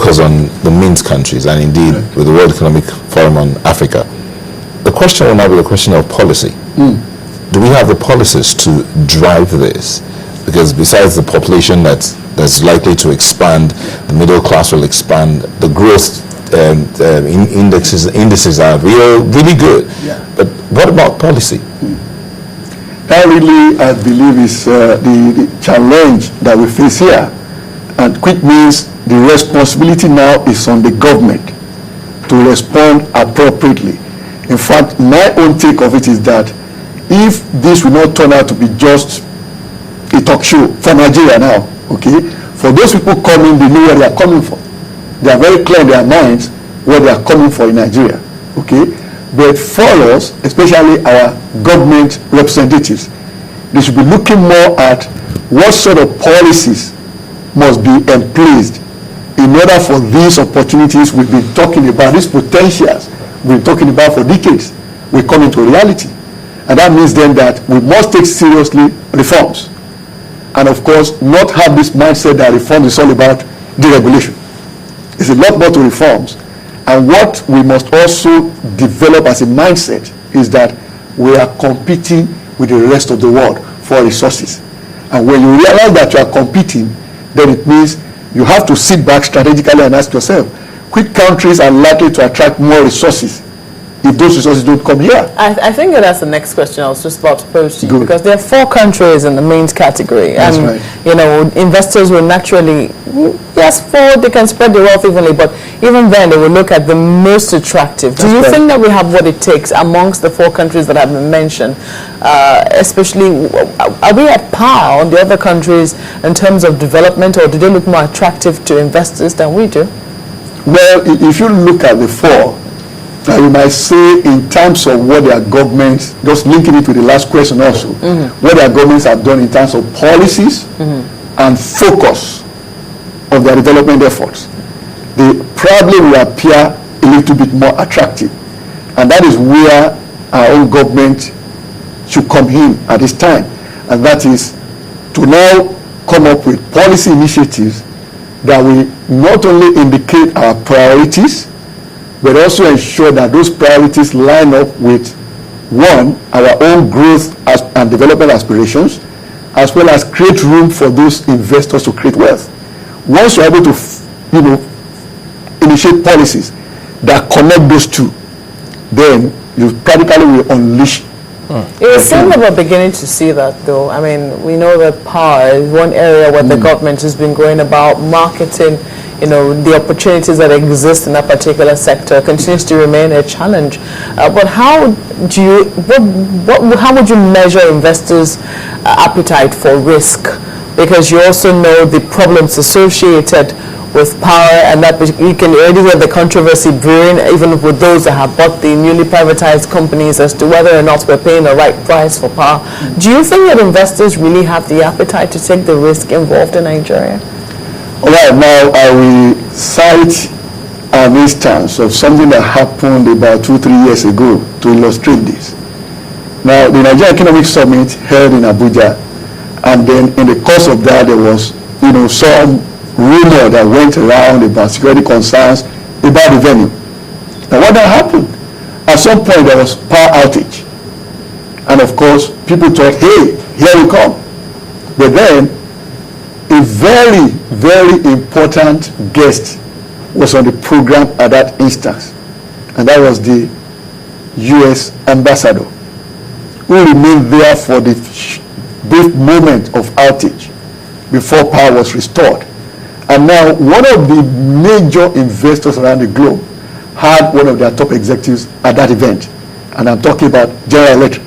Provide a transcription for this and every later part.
focus on the Mint countries and indeed with the World Economic Forum on Africa. The question will now be the question of policy. Do we have the policies to drive this? Because besides the population that's likely to expand, the middle class will expand, the growth indices are really good. Yeah. But what about policy? That really, I believe, is the challenge that we face here. And which means the responsibility now is on the government to respond appropriately. In fact, my own take of it is that if this will not turn out to be just a talk show for Nigeria now, okay, for those people coming, they know where they are coming from. They are very clear in their minds what they are coming for in Nigeria, okay? But for us, especially our government representatives, they should be looking more at what sort of policies must be emplaced in order for these opportunities we've been talking about, these potentials we've been talking about for decades, will come into reality. And that means then that we must take seriously reforms. And of course, not have this mindset that reform is all about deregulation. There's a lot more to reforms. And what we must also develop as a mindset is that we are competing with the rest of the world for resources. And when you realize that you are competing, then it means you have to sit back strategically and ask yourself, which countries are likely to attract more resources if those resources don't come here? I think that's the next question I was just about to pose to you. Good. Because there are 4 countries in the main category. That's and, right. you know, investors will naturally, yes, they can spread the wealth evenly, but even then they will look at the most attractive. Do you think that we have what it takes amongst the 4 countries that have been mentioned? Especially, are we at par on the other countries in terms of development, or do they look more attractive to investors than we do? Well, if you look at the 4, you might say in terms of what their governments, just linking it to the last question also, what their governments have done in terms of policies and focus of their development efforts, they probably will appear a little bit more attractive. And that is where our own government should come in at this time. And that is to now come up with policy initiatives that will not only indicate our priorities, but also ensure that those priorities line up with, one, our own growth and development aspirations, as well as create room for those investors to create wealth. Once you're able to, initiate policies that connect those two, then you practically will unleash. It seems that we're beginning to see that, though. I mean, we know that power is one area where the government has been going about marketing, the opportunities that exist in that particular sector continues to remain a challenge. But how would you measure investors' appetite for risk? Because you also know the problems associated with power, and that you can already hear the controversy brewing even with those that have bought the newly privatized companies as to whether or not we're paying the right price for power. Do you think that investors really have the appetite to take the risk involved in Nigeria? All right, now I will cite an instance of something that happened about 2-3 years ago to illustrate this. Now, the Nigerian Economic Summit held in Abuja, and then in the course of that, there was, some rumor that went around about security concerns about the venue. Now, what that happened? At some point, there was power outage. And of course, people thought, hey, here we come. But then, a very, very important guest was on the program at that instance. And that was the U.S. ambassador, who remained there for the brief moment of outage before power was restored. And now one of the major investors around the globe had one of their top executives at that event. And I'm talking about General Electric.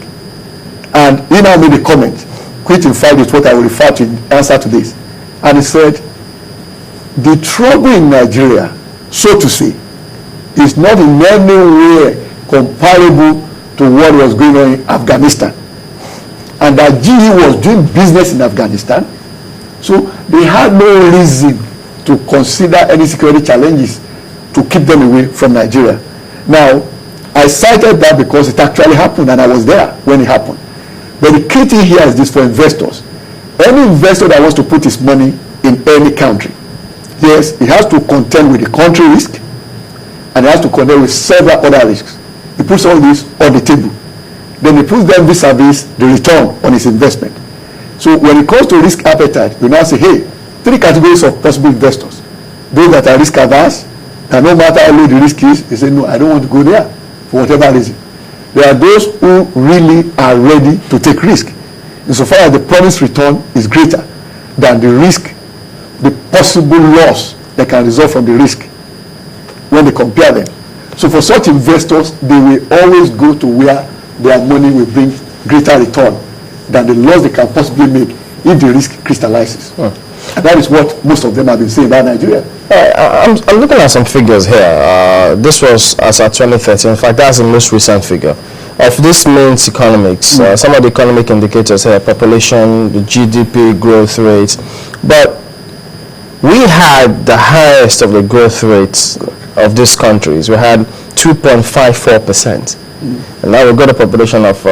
And he now made a comment, which in fact is what I will refer to in answer to this. And he said, the trouble in Nigeria, so to say, is not in any way comparable to what was going on in Afghanistan. And that GE was doing business in Afghanistan, so they had no reason to consider any security challenges to keep them away from Nigeria. Now, I cited that because it actually happened and I was there when it happened. But the key thing here is this for investors. Any investor that wants to put his money in any country yes, it has to contend with the country risk, and it has to contend with several other risks. He puts all this on the table. Then he puts them vis-a-vis the return on his investment. So when it comes to risk appetite, you now say, hey, 3 categories of possible investors. Those that are risk averse, and no matter how low the risk is, they say, no, I don't want to go there for whatever reason. There are those who really are ready to take risk, insofar as the promised return is greater than the risk, the possible loss that can result from the risk when they compare them. So for such investors, they will always go to where their money will bring greater return than the loss they can possibly make if the risk crystallizes. And that is what most of them have been saying about Nigeria. I'm looking at some figures here. This was as at 2013. In fact, that's the most recent figure. Of this means economics, some of the economic indicators here, population, the GDP growth rates. But we had the highest of the growth rates of these countries. We had 2.54%. And now we've got a population of,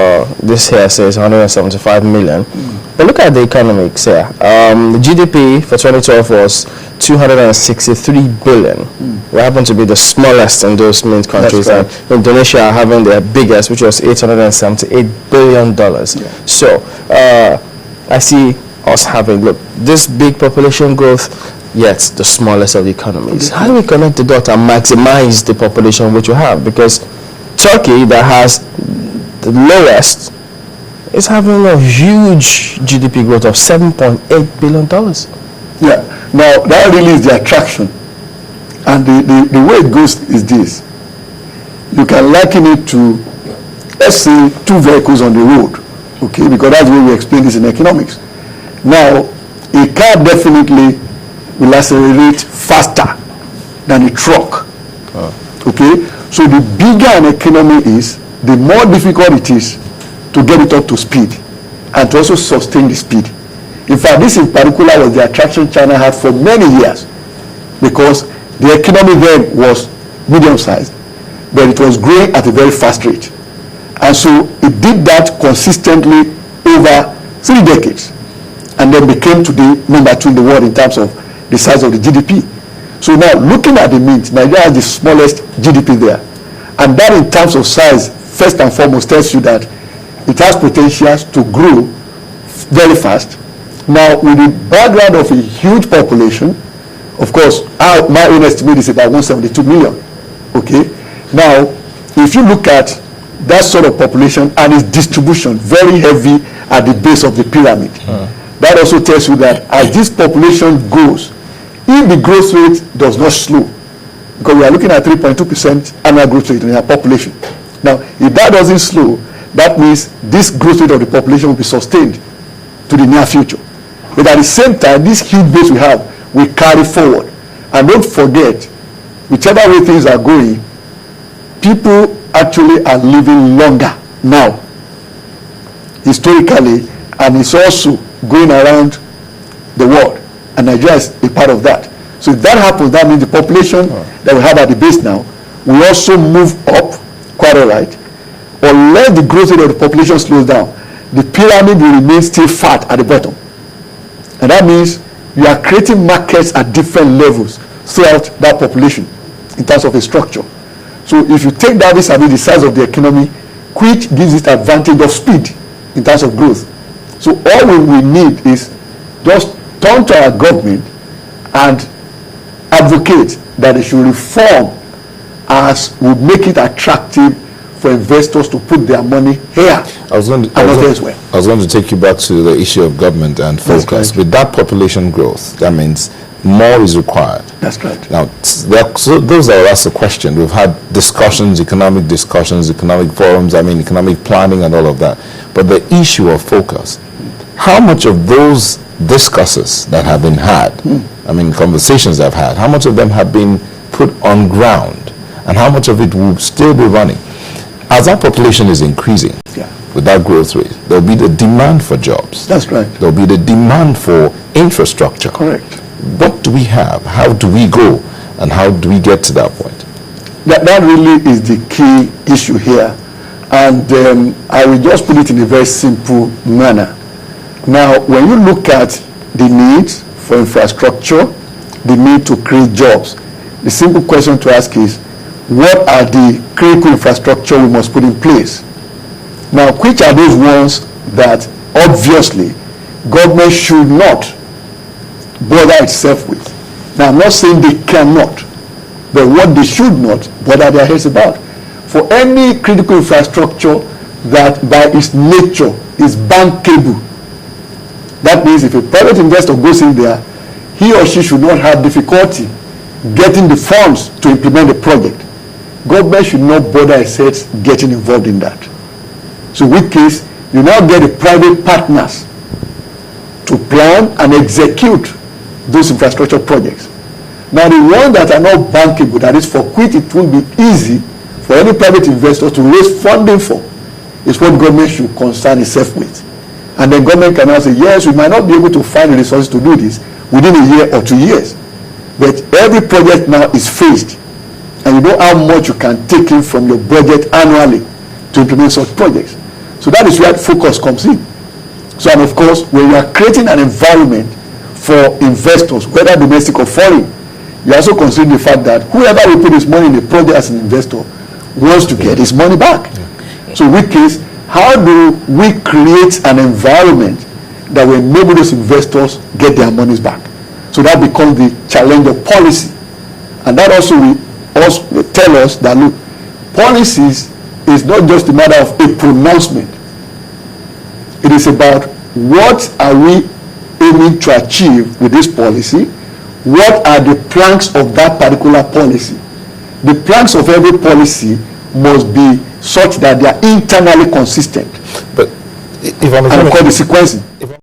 this here says 175 million. But look at the economics here. The GDP for 2012 was 263 billion. We happen to be the smallest in those main countries. And Indonesia having their biggest, which was $878 billion. So I see us having, look, this big population growth, yet the smallest of the economies. How do we connect the dots and maximize the population which we have? Because Turkey, that has the lowest, is having a huge GDP growth of $7.8 billion. Yeah, now that really is the attraction. And the way it goes is this. You can liken it to, let's say, 2 vehicles on the road, okay, because that's the way we explain this in economics. Now, a car definitely will accelerate faster than a truck, okay? So the bigger an economy is, the more difficult it is to get it up to speed and to also sustain the speed. In fact, this in particular was the attraction China had for many years, because the economy then was medium-sized, but it was growing at a very fast rate. And so it did that consistently over 3 decades, and then became today number 2 in the world in terms of the size of the GDP. So now, looking at the mint, Nigeria has the smallest GDP there. And that in terms of size, first and foremost, tells you that it has potentials to grow very fast. Now, with the background of a huge population, of course, my own estimate is about 172 million. Okay? Now, if you look at that sort of population and its distribution, very heavy at the base of the pyramid, that also tells you that as this population goes, if the growth rate does not slow, because we are looking at 3.2% annual growth rate in our population. Now, if that doesn't slow, that means this growth rate of the population will be sustained to the near future. But at the same time, this huge base we have will carry forward. And don't forget, whichever way things are going, people actually are living longer now, historically, and it's also going around the world. And Nigeria is a part of that. So if that happens, that means the population that we have at the base now will also move up, quite all right. Unless the growth rate of the population slows down, the pyramid will remain still fat at the bottom. And that means you are creating markets at different levels throughout that population in terms of a structure. So if you take that vis-a-vis the size of the economy, which gives it advantage of speed in terms of growth. So all we need is just turn to our government and advocate that they should reform as would make it attractive for investors to put their money here and not elsewhere. I was going to take you back to the issue of government and focus. With that population growth, that means more is required. That's right. Now, so those that ask the question, we've had discussions, economic forums, economic planning and all of that. But the issue of focus, how much of those discussions that have been had, conversations I've had, how much of them have been put on ground, and how much of it will still be running? As our population is increasing with that growth rate, there'll be the demand for jobs. That's right. There'll be the demand for infrastructure. Correct. What do we have? How do we go? And how do we get to that point? That really is the key issue here. And I will just put it in a very simple manner. Now, when you look at the needs for infrastructure the need to create jobs. The simple question to ask is, what are the critical infrastructure we must put in place? Now, which are those ones that obviously government should not bother itself with? Now, I'm not saying they cannot, but what they should not bother their heads about. For any critical infrastructure that by its nature is bankable, that means if a private investor goes in there, he or she should not have difficulty getting the funds to implement the project. Government should not bother itself getting involved in that. So in which case, you now get the private partners to plan and execute those infrastructure projects. Now the ones that are not bankable, that is for which it will be easy for any private investor to raise funding for, is what government should concern itself with. And then government can now say, yes, we might not be able to find the resources to do this within a year or 2 years. But every project now is phased, and you know how much you can take in from your budget annually to implement such projects. So that is where focus comes in. So, and of course, when you are creating an environment for investors, whether domestic or foreign, you also consider the fact that whoever will put his money in the project as an investor wants to get his money back. So in which case, how do we create an environment that will enable those investors get their monies back? So that becomes the challenge of policy. And that also will also tell us that, look, policies is not just a matter of a pronouncement. It is about what are we aiming to achieve with this policy? What are the planks of that particular policy? The planks of every policy must be such that they are internally consistent. But if I'm and called the sequencing.